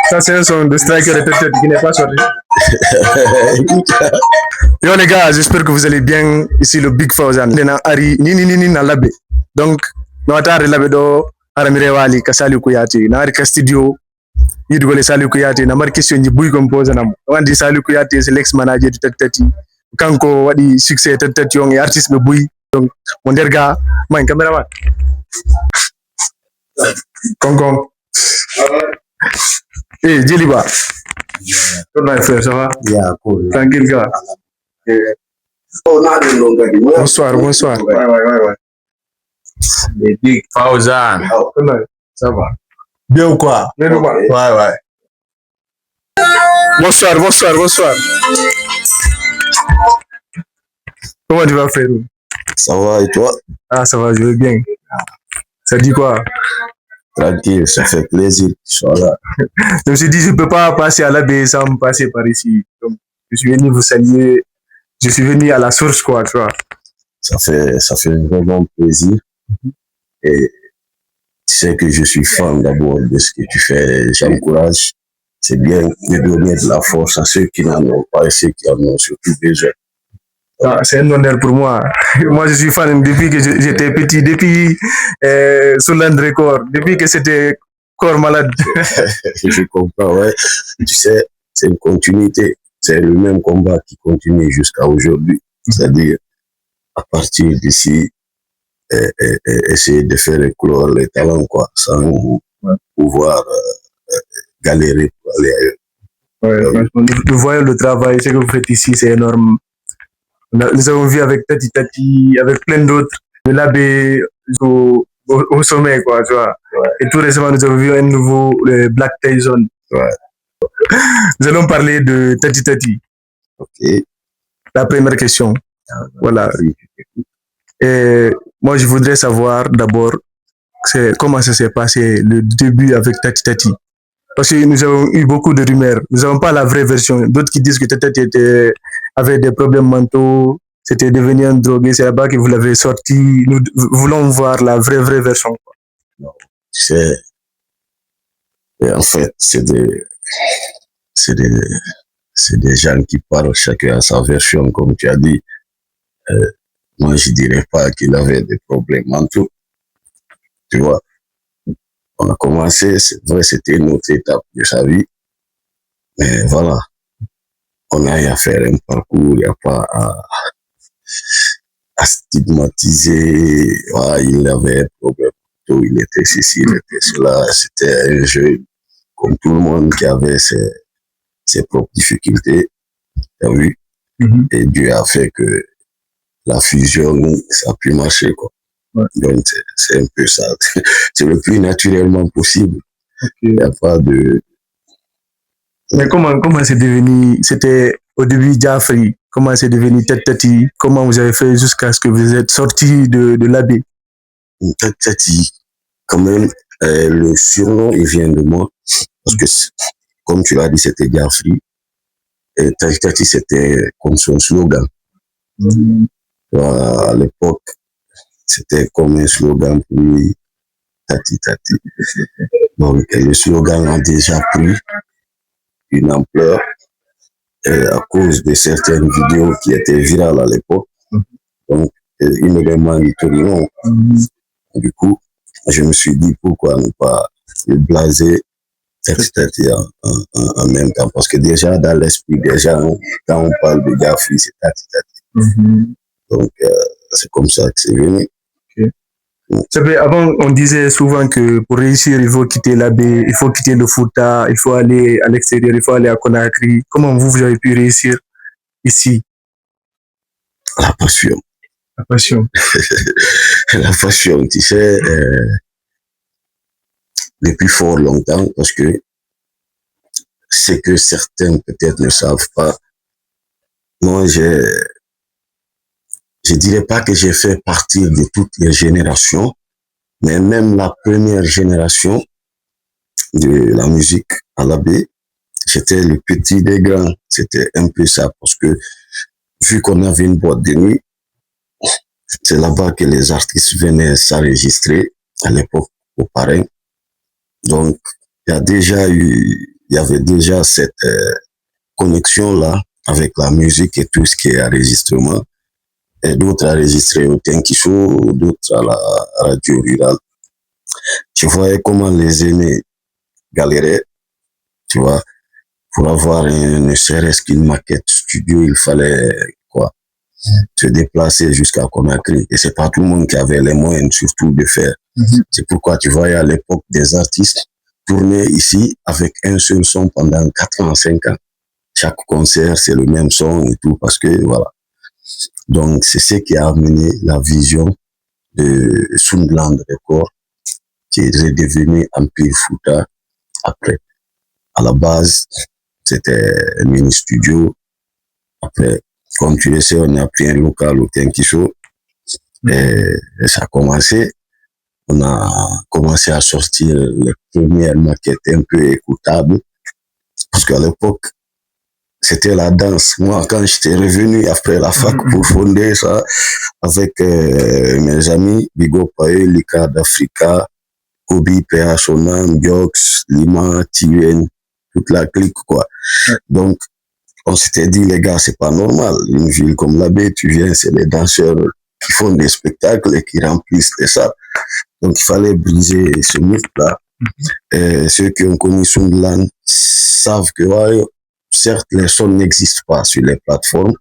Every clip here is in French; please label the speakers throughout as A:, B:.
A: Ça, c'est un son de striker de tête qui n'est pas sorti. Yo les gars, j'espère que vous allez bien. Ici le Big Fawzan. Lena Ari ni na labe. Donc, no atare labe do aramire wali kasali kuyati. Na ari ka studio. Yidu gole Saliou Kouyaté na mar question ji buy compose nam. Wandi Saliou Kouyaté c'est l'ex manager du Tati. Kanko wadi succès Tati on artiste be buy. Donc mon derga man cameraman. Kong. Eh, Djeliba. Comment frère, ça va?
B: Yeah, cool.
A: Tranquille, gars. Bonsoir. Ouais.
B: Les Big Fawzan.
A: Ça va.
B: Bien ou quoi?
A: Bien ou quoi?
B: Ouais.
A: Bonsoir. Comment tu vas, frère?
B: Ça va et toi?
A: Ah, ça va, je vais bien. Ça dit quoi?
B: Tranquille, ça fait plaisir que tu sois là.
A: Je me suis dit, je ne peux pas passer à l'AB sans me passer par ici. Donc, je suis venu vous saluer. Je suis venu à la source, quoi, tu vois.
B: Ça fait vraiment plaisir. Et tu sais que je suis fan d'abord de ce que tu fais. J'encourage. C'est bien de donner de la force à ceux qui n'en ont pas et ceux qui en ont surtout besoin.
A: Ah, c'est un honneur pour moi. Moi, je suis fan depuis que j'étais petit, depuis Soland Record, depuis que c'était Corps Malade.
B: Je comprends, ouais. Tu sais, c'est une continuité. C'est le même combat qui continue jusqu'à aujourd'hui. C'est-à-dire, à partir d'ici, essayer de faire éclore les talents, quoi, sans pouvoir galérer pour aller ailleurs.
A: Ouais, nous voyons le travail, ce que vous faites ici, c'est énorme. Nous avons vu avec Tati, avec plein d'autres, de l'abbé au sommet, quoi, tu vois.
B: Ouais.
A: Et tout récemment, nous avons vu un nouveau Black Tyson.
B: Ouais.
A: Nous allons parler de Tati.
B: Ok.
A: La première question. Voilà. Et moi, je voudrais savoir d'abord comment ça s'est passé le début avec Tati. Parce que nous avons eu beaucoup de rumeurs. Nous n'avons pas la vraie version. D'autres qui disent que Tati avait des problèmes mentaux, c'était devenu un drogué. C'est là-bas que vous l'avez sorti. Nous voulons voir la vraie version.
B: Non, tu sais, en fait, c'est des gens qui parlent chacun à sa version, comme tu as dit. Moi, je dirais pas qu'il avait des problèmes mentaux. Tu vois, on a commencé, c'est vrai, c'était une autre étape de sa vie. Mais voilà, on a eu à faire un parcours, il n'y a pas à stigmatiser. Voilà, il avait un problème mentaux, il était ceci, il était cela. C'était un jeu comme tout le monde qui avait ses propres difficultés. Tu as vu? Et Dieu a fait que la fusion, ça a pu marcher, quoi.
A: Ouais.
B: Donc, c'est un peu ça. C'est le plus naturellement possible.
A: Okay.
B: Il n'y a pas de...
A: Mais comment c'est devenu? C'était au début Jafri. Comment c'est devenu Tati? Comment vous avez fait jusqu'à ce que vous êtes sorti de l'abbé?
B: Tati, quand même, le surnom, il vient de moi. Parce que, comme tu l'as dit, c'était Jafri. Et Tati, c'était comme son slogan. À l'époque, c'était comme un slogan pour lui, Tati. Donc, le slogan a déjà pris une ampleur à cause de certaines vidéos qui étaient virales à l'époque. Donc, énormément de tournons. Du coup, je me suis dit pourquoi ne pas le blaser Tati en même temps. Parce que déjà, dans l'esprit des gens, quand on parle de Jafri, c'est Tati. Donc, c'est comme ça que c'est venu.
A: Okay. Avant, on disait souvent que pour réussir, il faut quitter l'abbé, il faut quitter le Fouta, il faut aller à l'extérieur, il faut aller à Conakry. Comment vous avez pu réussir ici?
B: La passion.
A: La passion.
B: La passion, tu sais, depuis fort longtemps, parce que c'est que certains peut-être ne savent pas. Moi, je dirais pas que j'ai fait partie de toutes les générations, mais même la première génération de la musique à l'abbé, j'étais le petit des grands. C'était un peu ça, parce que vu qu'on avait une boîte de nuit, c'est là-bas que les artistes venaient s'enregistrer à l'époque au Parrain. Donc, il y a déjà eu il y avait déjà cette connexion-là avec la musique et tout ce qui est enregistrement. Et d'autres enregistrés au Tenkiso, d'autres à la radio rurale. Je voyais comment les aînés galéraient, tu vois, pour avoir ne serait-ce qu'une maquette studio, il fallait quoi, se déplacer jusqu'à Conakry. Et c'est pas tout le monde qui avait les moyens, surtout de faire. C'est pourquoi tu voyais à l'époque des artistes tourner ici avec un seul son pendant 4 ans, 5 ans. Chaque concert, c'est le même son et tout, parce que voilà. Donc, c'est ce qui a amené la vision de Sunderland Record, qui est devenu Empire Fouta après. À la base, c'était un mini studio. Après, comme tu le sais, on a pris un local au Tenkiso et ça a commencé. On a commencé à sortir les premières maquettes un peu écoutables. Parce qu'à l'époque, c'était la danse. Moi, quand j'étais revenu après la fac pour fonder ça, avec mes amis, Bigo Pae, Lika d'Africa, Kobe, PH, Sonan, Biox, Lima, Tien, toute la clique, quoi. Donc, on s'était dit, les gars, c'est pas normal. Une ville comme la baie, tu viens, c'est les danseurs qui font des spectacles et qui remplissent les salles. Donc, il fallait briser ce mythe-là. Ceux qui ont connu Sunderland savent que, ouais, certes, les sons n'existent pas sur les plateformes,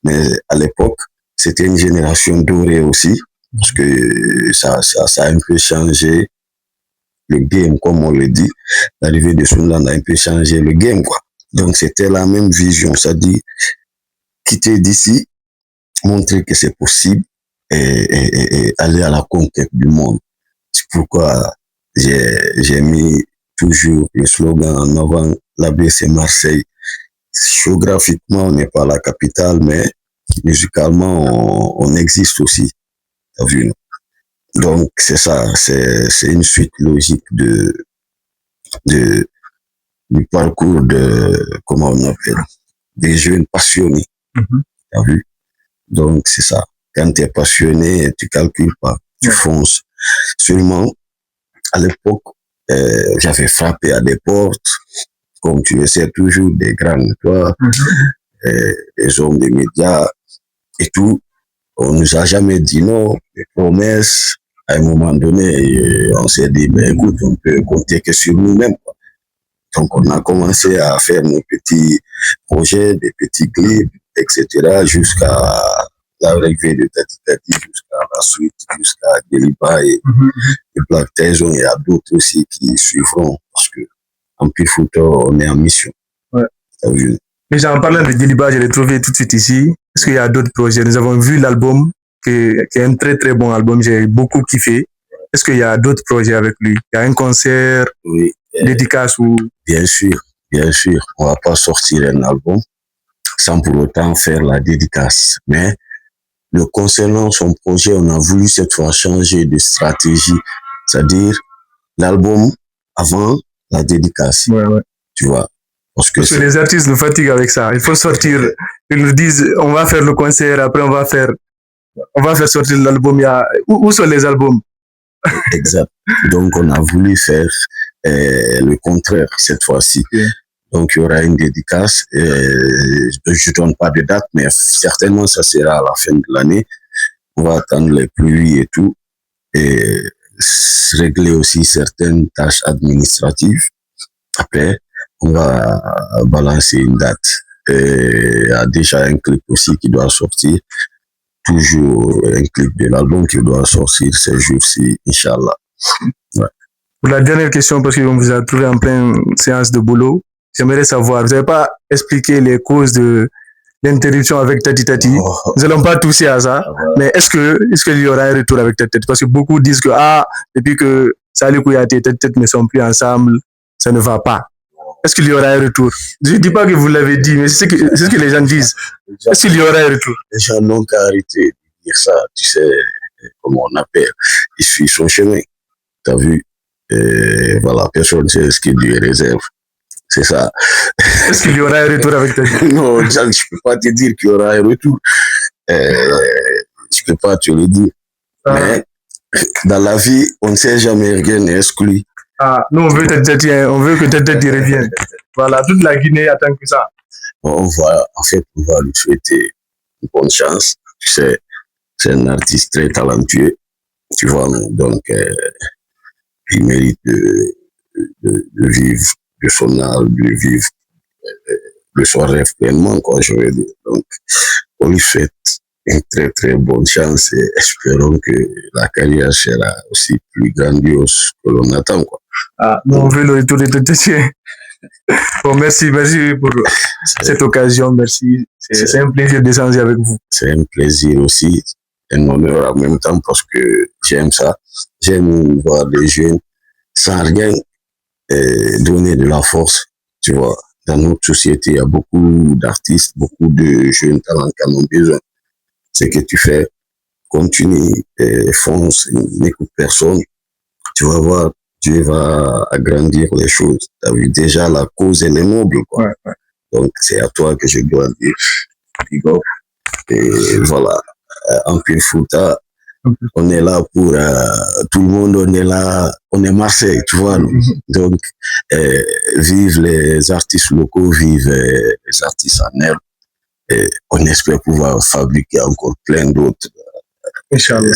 B: mais à l'époque, c'était une génération dorée aussi, parce que ça a un peu changé le game, comme on le dit. L'arrivée de Sunderland a un peu changé le game, quoi. Donc, c'était la même vision, c'est-à-dire quitter d'ici, montrer que c'est possible et aller à la conquête du monde. C'est pourquoi j'ai mis toujours le slogan en avant, la baie c'est Marseille. Géographiquement, on n'est pas la capitale, mais musicalement, on existe aussi. T'as vu? Donc, c'est ça, c'est une suite logique du parcours comment on appelle, des jeunes passionnés. T'as vu? Donc, c'est ça. Quand tu es passionné, tu calcules pas, tu fonces. Seulement, à l'époque, j'avais frappé à des portes, comme tu le sais toujours, des grands toi, des hommes des médias et tout. On nous a jamais dit non, des promesses. À un moment donné, on s'est dit, mais écoute, on peut compter que sur nous-mêmes. Donc, on a commencé à faire nos petits projets, des petits clips, etc., jusqu'à l'arrivée de Tati Tati, jusqu'à la suite, jusqu'à Deliba et Black Tyson. Il y a d'autres aussi qui suivront, parce que en Empire Fouta, on est en mission.
A: Ouais. Mais en parlant de Deliba, je l'ai trouvé tout de suite ici. Est-ce qu'il y a d'autres projets? Nous avons vu l'album, qui est un très très bon album, j'ai beaucoup kiffé. Est-ce qu'il y a d'autres projets avec lui? Il y a un concert,
B: oui,
A: dédicace ou...
B: Bien sûr, bien sûr. On va pas sortir un album sans pour autant faire la dédicace. Mais le concernant son projet, on a voulu cette fois changer de stratégie. C'est-à-dire l'album avant la dédicace.
A: Ouais.
B: Tu vois? Parce que
A: les artistes nous fatiguent avec ça. Il faut sortir. Ils nous disent, on va faire le concert, après on va faire sortir l'album. Où sont les albums?
B: Exact. Donc, on a voulu faire le contraire cette fois-ci. Donc, il y aura une dédicace. Je ne donne pas de date, mais certainement, ça sera à la fin de l'année. On va attendre les pluies et tout. Et régler aussi certaines tâches administratives. Après, on va balancer une date. Il y a déjà un clip aussi qui doit sortir. Toujours un clip de l'album qui doit sortir ces jours-ci, Inch'Allah. Ouais.
A: Pour la dernière question, parce qu'on vous a trouvé en pleine séance de boulot, j'aimerais savoir, vous n'avez pas expliqué les causes de l'interruption avec Tati Tati. Nous n'allons pas toucher à ça, mais est-ce qu'il y aura un retour avec Tati Tati? Parce que beaucoup disent que, depuis que Salih Kouyaté et Tati Tati ne sont plus ensemble, ça ne va pas. Est-ce qu'il y aura un retour? Je ne dis pas que vous l'avez dit, mais c'est ce que les gens disent. Est-ce qu'il y aura un retour?
B: Les gens n'ont qu'à arrêter de dire ça. Tu sais comment on appelle. Il suit son chemin. Tu as vu? Voilà, personne ne sait ce qu'il lui réserve. C'est ça.
A: Est-ce qu'il y aura un retour avec Tati?
B: Non, je ne peux pas te dire qu'il y aura un retour. Je ne peux pas te le dire. Mais dans la vie, on ne sait jamais, rien n'est exclu.
A: Nous, on veut que Tati revienne. Voilà, toute la Guinée attend que ça.
B: On va lui souhaiter une bonne chance. Tu sais, c'est un artiste très talentueux. Tu vois, donc il mérite de vivre de son art, de vivre de son rêve pleinement, quoi, je veux dire. Donc, on lui souhaite une très très bonne chance et espérons que la carrière sera aussi plus grandiose que l'on attend, quoi.
A: Ah, on veut le retour de Tété. Bon, merci pour cette occasion, merci. C'est un plaisir d'échanger avec vous.
B: C'est un plaisir aussi, un honneur en même temps parce que j'aime ça. J'aime voir des jeunes sans rien donner de la force, tu vois. Dans notre société, il y a beaucoup d'artistes, beaucoup de jeunes talents qui en ont besoin. Ce que tu fais, continue, fonce, n'écoute personne. Tu vas voir, Dieu va agrandir les choses. Tu as vu déjà, la cause, elle est noble, quoi.
A: Ouais.
B: Donc, c'est à toi que je dois dire. Big up. Et voilà, en Fouta, on est là pour tout le monde, on est là, on est Marseille, tu vois. Donc, vive les artistes locaux, vive les artistes en herbe. Et on espère pouvoir fabriquer encore plein d'autres.
A: Inch'Allah.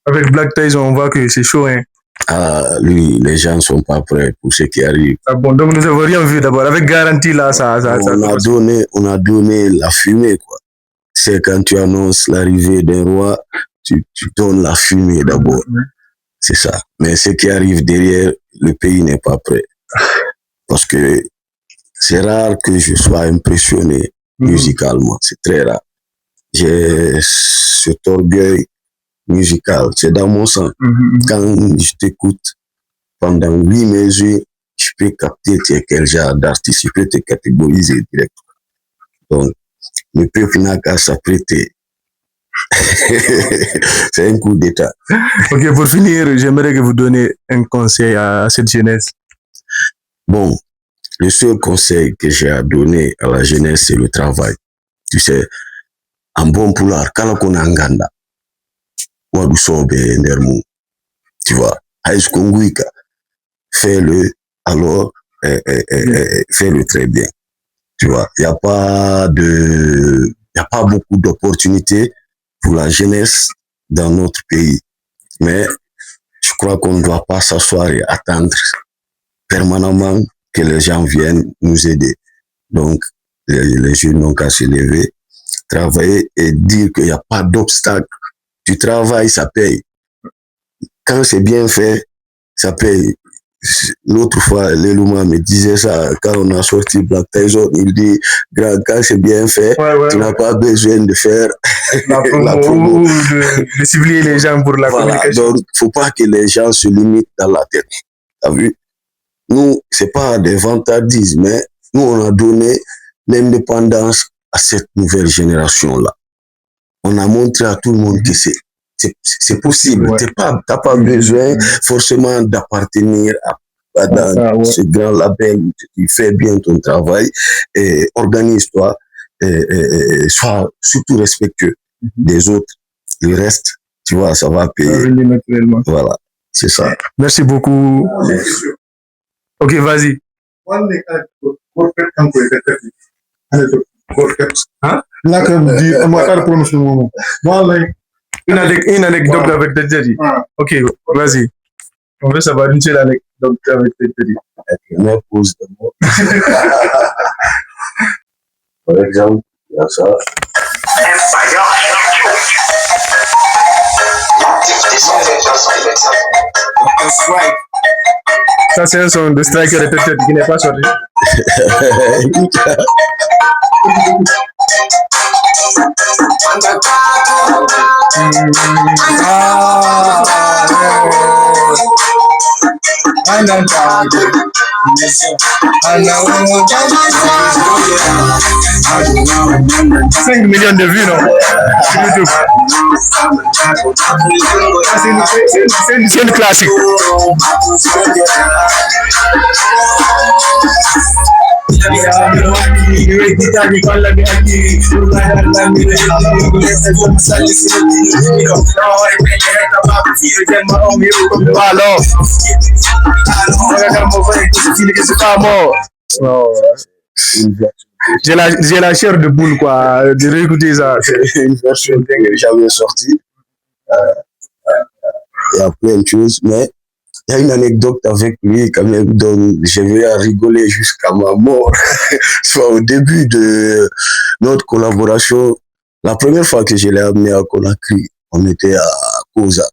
A: Avec Black Ties, on voit que c'est chaud, hein.
B: Ah, lui, les gens ne sont pas prêts pour ce qui arrive.
A: Ah bon, donc nous n'avons rien vu d'abord. Avec garantie, là,
B: on a donné la fumée, quoi. C'est quand tu annonces l'arrivée d'un roi, tu donnes la fumée d'abord. C'est ça. Mais ce qui arrive derrière, le pays n'est pas prêt. Parce que c'est rare que je sois impressionné musicalement. C'est très rare. J'ai cet orgueil musical. C'est dans mon sang. Quand je t'écoute pendant 8 mesures, je peux capter quel genre d'artiste, je peux te catégoriser direct. Donc, le peuple n'a qu'à s'apprêter. C'est un coup d'État.
A: Ok, pour finir, j'aimerais que vous donniez un conseil à cette jeunesse.
B: Bon, le seul conseil que j'ai à donner à la jeunesse, c'est le travail. Tu sais, en bon poulard, quand on a un ganda, tu vois, fais-le, alors, fais-le très bien. Tu vois, il n'y a pas beaucoup d'opportunités pour la jeunesse dans notre pays. Mais je crois qu'on ne doit pas s'asseoir et attendre permanemment que les gens viennent nous aider. Donc, les jeunes n'ont qu'à se lever, travailler et dire qu'il n'y a pas d'obstacle. Tu travailles, ça paye. Quand c'est bien fait, ça paye. L'autre fois, Lelouma me disait ça, quand on a sorti Black Tyson, il dit, quand c'est bien fait, tu n'as pas besoin de faire
A: la promo. De cibler les gens pour la communication.
B: Donc, il ne faut pas que les gens se limitent dans la tête. Tu as vu? Nous, ce n'est pas des vantardises, mais nous, on a donné l'indépendance à cette nouvelle génération-là. On a montré à tout le monde que c'est possible. Tu n'as pas besoin forcément d'appartenir dans ce grand label. Tu fais bien ton travail et organise-toi et sois surtout respectueux des autres. Le reste, tu vois, ça va payer. Voilà, c'est ça.
A: Merci beaucoup. Ok, vas-y. Une anecdote avec Tété. Ok, vas-y. On veut savoir une seule anecdote avec Tété.
B: Par exemple, il y a ça.
A: Ça, c'est un son de Striker de Tété qui n'est pas sorti. $5 millions de vues, non? C'est une classique. Alors, Non, j'ai la chair de poule, quoi, de réécouter ça.
B: C'est une version que j'avais sortie. Il y a plein de choses, mais il y a une anecdote avec lui quand même dont je vais rigoler jusqu'à ma mort. Soit au début de notre collaboration, la première fois que je l'ai amené à Conakry, on était à Koza,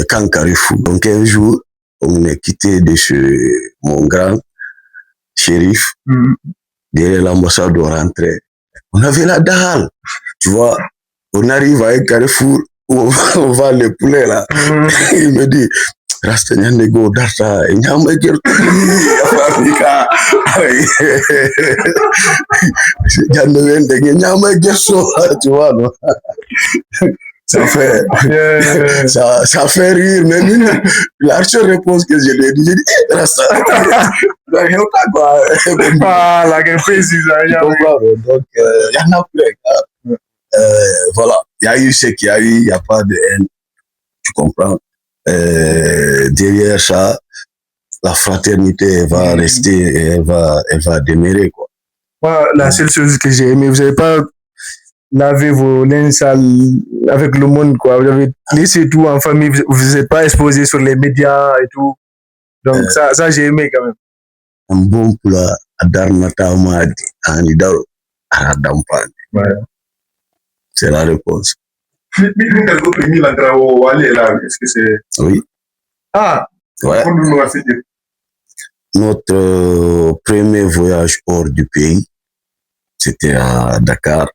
B: Camp Carrefour. Donc un jour, on est quitté de chez mon grand shérif, derrière l'ambassade, on rentrait. On avait la dalle, tu vois. On arrive à un Carrefour où on vend les poulets là. Il me dit, Rasta Nyanego Darta, Nyama Gertu, Afrika. Nyama Gerso, tu vois, non? Ça fait rire, même la seule réponse que je lui ai dit, j'ai dit, Rasta,
A: Ah, la gameplay, c'est ça.
B: donc, il y en a plein. Voilà, il y a eu ce qu'il y a eu, il n'y a pas de haine, tu comprends. Derrière ça, la fraternité va rester, elle va demeurer, quoi.
A: Moi, la seule chose que j'ai aimé, vous n'avez pas lavé vos linges sales avec le monde, quoi. Vous avez laissé tout en famille, vous n'êtes pas exposé sur les médias et tout. Donc, ça j'ai aimé quand même.
B: Un bon plat à Darnata Madi, à Nidaro, à Dampani.
A: Ouais.
B: C'est la réponse.
A: Est-ce que c'est.
B: Oui.
A: Ah!
B: Ouais. Notre premier voyage hors du pays, c'était à Dakar.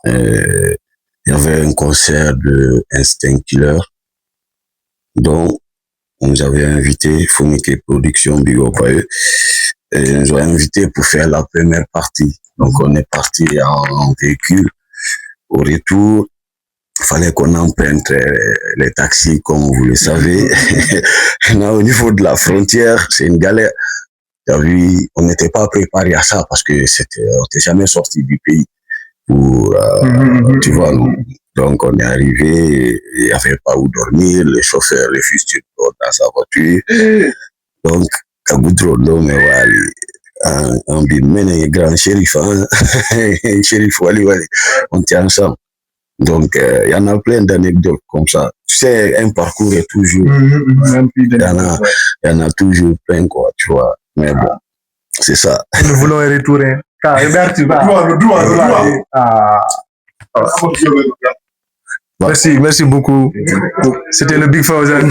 B: Il y avait un concert de Instinct Killer, dont on nous avait invité, Fonike Production, Big Up à eux, et ils nous ont invités pour faire la première partie. Donc on est parti en véhicule. Au retour, il fallait qu'on emprunte les taxis, comme vous le savez. Là, au niveau de la frontière, c'est une galère. Tu as vu, on n'était pas préparé à ça parce que on n'était jamais sorti du pays. Pour, tu vois, non. Donc on est arrivé, il n'y avait pas où dormir, le chauffeur refuse de dormir dans sa voiture. Donc, Kagoudrodo, mais voilà, on dit, mais grand shérif, hein, shérif Wali Wali, on tient ensemble. Donc, il y en a plein d'anecdotes comme ça. Tu sais, un parcours est toujours, il y en a toujours plein, quoi, tu vois. Mais bon, c'est ça.
A: Nous voulons retourner. Hubert, tu vas. Merci beaucoup. C'était le Big Fawzan.